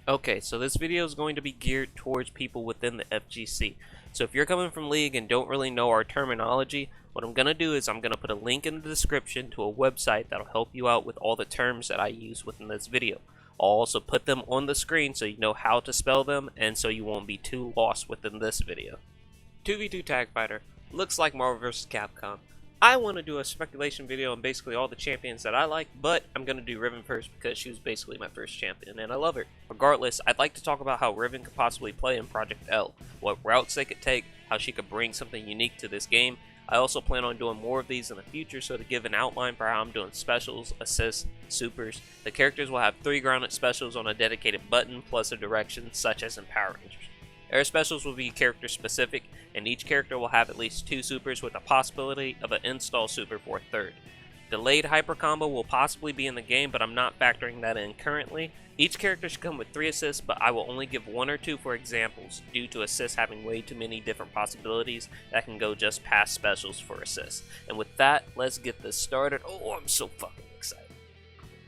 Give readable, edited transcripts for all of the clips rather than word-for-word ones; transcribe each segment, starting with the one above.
Okay, so this video is going to be geared towards people within the FGC. So if you're coming from League and don't really know our terminology, what I'm going to do is I'm going to put a link in the description to a website that'll help you out with all the terms that I use within this video. I'll also put them on the screen so you know how to spell them and so you won't be too lost within this video. 2v2 Tag Fighter. Looks like Marvel vs. Capcom. I want to do a speculation video on basically all the champions that I like, but I'm going to do Riven first because she was basically my first champion and I love her. Regardless, I'd like to talk about how Riven could possibly play in Project L, what routes they could take, how she could bring something unique to this game. I also plan on doing more of these in the future, so to give an outline for how I'm doing specials, assists, supers, the characters will have 3 grounded specials on a dedicated button plus a direction such as in Power Rangers. Air specials will be character specific, and each character will have at least 2 supers with a possibility of an install super for a 3rd. Delayed hyper combo will possibly be in the game, but I'm not factoring that in currently. Each character should come with 3 assists, but I will only give 1 or 2 for examples, due to assists having way too many different possibilities that can go just past specials for assists. And with that, let's get this started. Oh, I'm so fucking excited.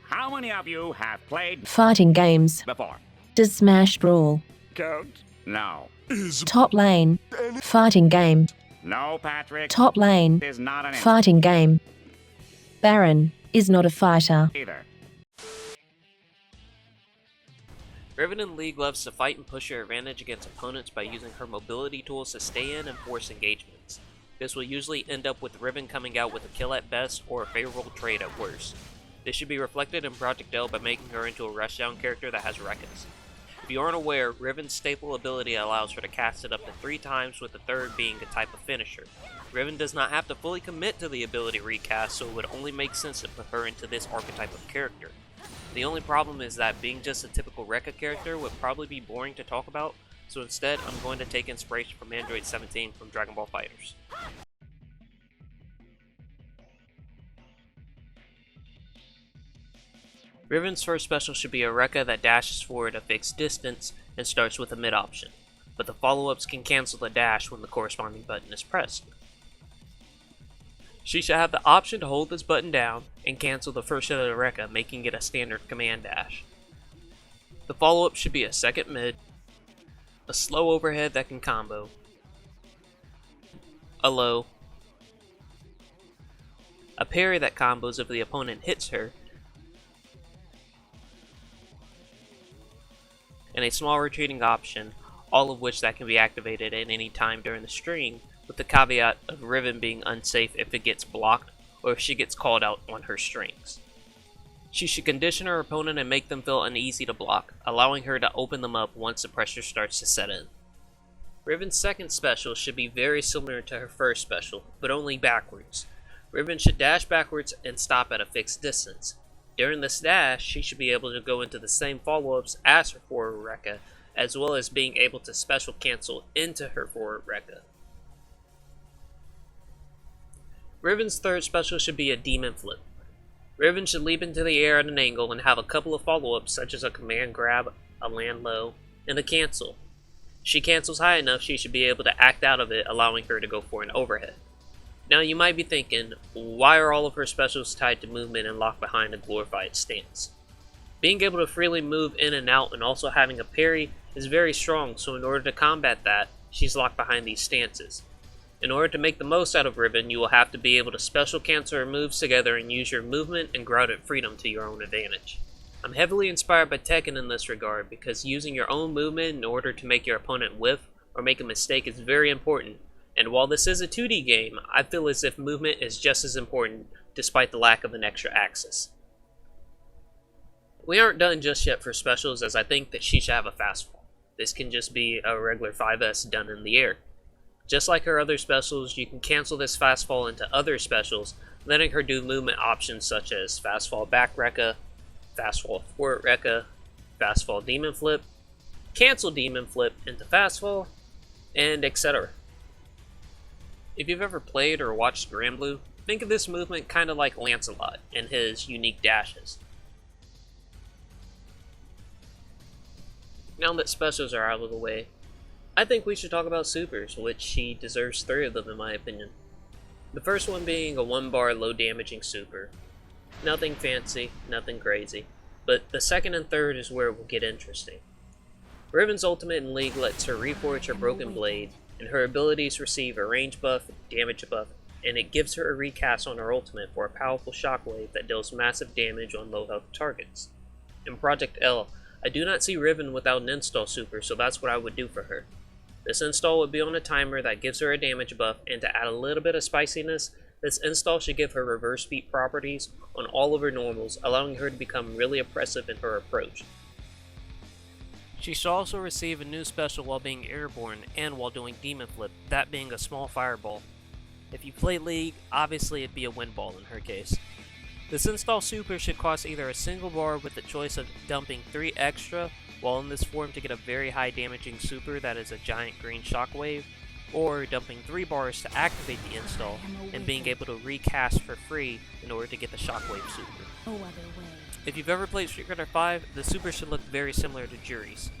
How many of you have played Fighting games. before? Does Smash Brawl? Count? No. Top lane. Fighting game. No, Patrick. Top lane. Is not an Fighting game. Baron is not a fighter. either. Riven in League loves to fight and push her advantage against opponents by using her mobility tools to stay in and force engagements. This will usually end up with Riven coming out with a kill at best or a favorable trade at worst. This should be reflected in Project L by making her into a rushdown character that has Rekkas. If you aren't aware, Riven's staple ability allows her to cast it up to 3 times, with the 3rd being a type of finisher. Riven does not have to fully commit to the ability recast, so it would only make sense to put her into this archetype of character. The only problem is that being just a typical Rekka character would probably be boring to talk about, so instead I'm going to take inspiration from Android 17 from Dragon Ball FighterZ. Riven's first special should be a Rekka that dashes forward a fixed distance and starts with a mid option, but the follow-ups can cancel the dash when the corresponding button is pressed. She should have the option to hold this button down and cancel the first hit of the Rekka, making it a standard command dash. The follow-up should be a second mid, a slow overhead that can combo, a low, a parry that combos if the opponent hits her, and a small retreating option, all of which that can be activated at any time during the string, with the caveat of Riven being unsafe if it gets blocked or if she gets called out on her strings. She should condition her opponent and make them feel uneasy to block, allowing her to open them up once the pressure starts to set in. Riven's second special should be very similar to her first special, but only backwards. Riven should dash backwards and stop at a fixed distance. During this dash, she should be able to go into the same follow-ups as her forward Rekka, as well as being able to special cancel into her forward Rekka. Riven's third special should be a demon flip. Riven should leap into the air at an angle and have a couple of follow-ups such as a command grab, a land low, and a cancel. If she cancels high enough, she should be able to act out of it, allowing her to go for an overhead. Now you might be thinking, why are all of her specials tied to movement and locked behind a glorified stance? Being able to freely move in and out and also having a parry is very strong, so in order to combat that, she's locked behind these stances. In order to make the most out of Riven, you will have to be able to special cancel her moves together and use your movement and grounded freedom to your own advantage. I'm heavily inspired by Tekken in this regard, because using your own movement in order to make your opponent whiff or make a mistake is very important. And while this is a 2D game, I feel as if movement is just as important, despite the lack of an extra axis. We aren't done just yet for specials, as I think that she should have a fast fall. This can just be a regular 5S done in the air. Just like her other specials, you can cancel this fast fall into other specials, letting her do movement options such as fast fall back Rekka, fast fall forward Rekka, fast fall demon flip, cancel demon flip into fast fall, and etc. If you've ever played or watched Granblue, think of this movement kinda like Lancelot and his unique dashes. Now that specials are out of the way, I think we should talk about supers, which she deserves 3 of them in my opinion. The first one being a 1-bar low damaging super. Nothing fancy, nothing crazy, but the second and third is where it will get interesting. Riven's ultimate in League lets her reforge her broken blade, and her abilities receive a range buff, damage buff, and it gives her a recast on her ultimate for a powerful shockwave that deals massive damage on low health targets. In Project L, I do not see Riven without an install super, so that's what I would do for her. This install would be on a timer that gives her a damage buff, and to add a little bit of spiciness, this install should give her reverse beat properties on all of her normals, allowing her to become really oppressive in her approach. She should also receive a new special while being airborne and while doing Demon Flip, that being a small fireball. If you play League, obviously it'd be a wind ball in her case. This install super should cost either a single bar with the choice of dumping 3 extra while in this form to get a very high damaging super that is a giant green shockwave, or dumping 3 bars to activate the install and being able to recast for free in order to get the shockwave super. No other way. If you've ever played Street Fighter V, the super should look very similar to Jury's.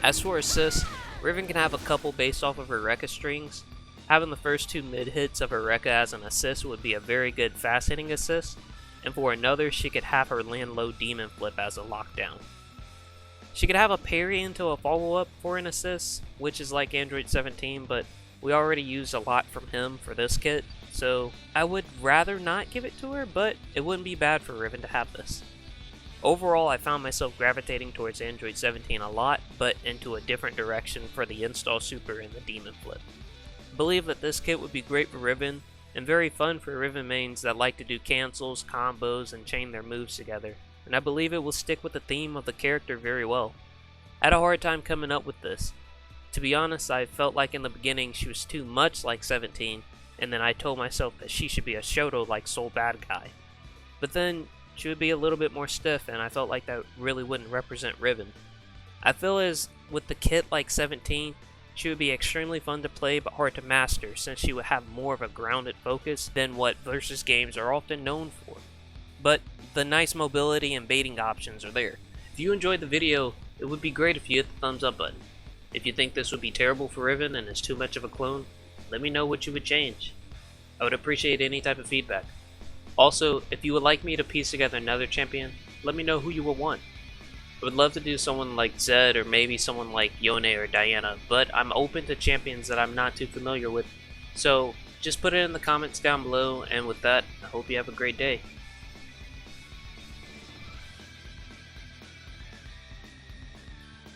As for assists, Riven can have a couple based off of her Rekka strings. Having the first 2 mid hits of her Rekka as an assist would be a very good fast hitting assist, and for another she could have her land low Demon Flip as a lockdown. She could have a parry into a follow up for an assist, which is like Android 17, but we already used a lot from him for this kit, so I would rather not give it to her, but it wouldn't be bad for Riven to have this. Overall, I found myself gravitating towards Android 17 a lot, but into a different direction for the install super and the Demon Flip. I believe that this kit would be great for Riven, and very fun for Riven mains that like to do cancels, combos, and chain their moves together, and I believe it will stick with the theme of the character very well. I had a hard time coming up with this. To be honest, I felt like in the beginning she was too much like 17, and then I told myself that she should be a Shoto like Soul Bad Guy. But then she would be a little bit more stiff, and I felt like that really wouldn't represent Riven. I feel as with the kit like 17, she would be extremely fun to play but hard to master, since she would have more of a grounded focus than what versus games are often known for. But the nice mobility and baiting options are there. If you enjoyed the video, it would be great if you hit the thumbs up button. If you think this would be terrible for Riven and is too much of a clone, let me know what you would change. I would appreciate any type of feedback. Also, if you would like me to piece together another champion, let me know who you would want. I would love to do someone like Zed or maybe someone like Yone or Diana, but I'm open to champions that I'm not too familiar with. So just put it in the comments down below, and with that, I hope you have a great day.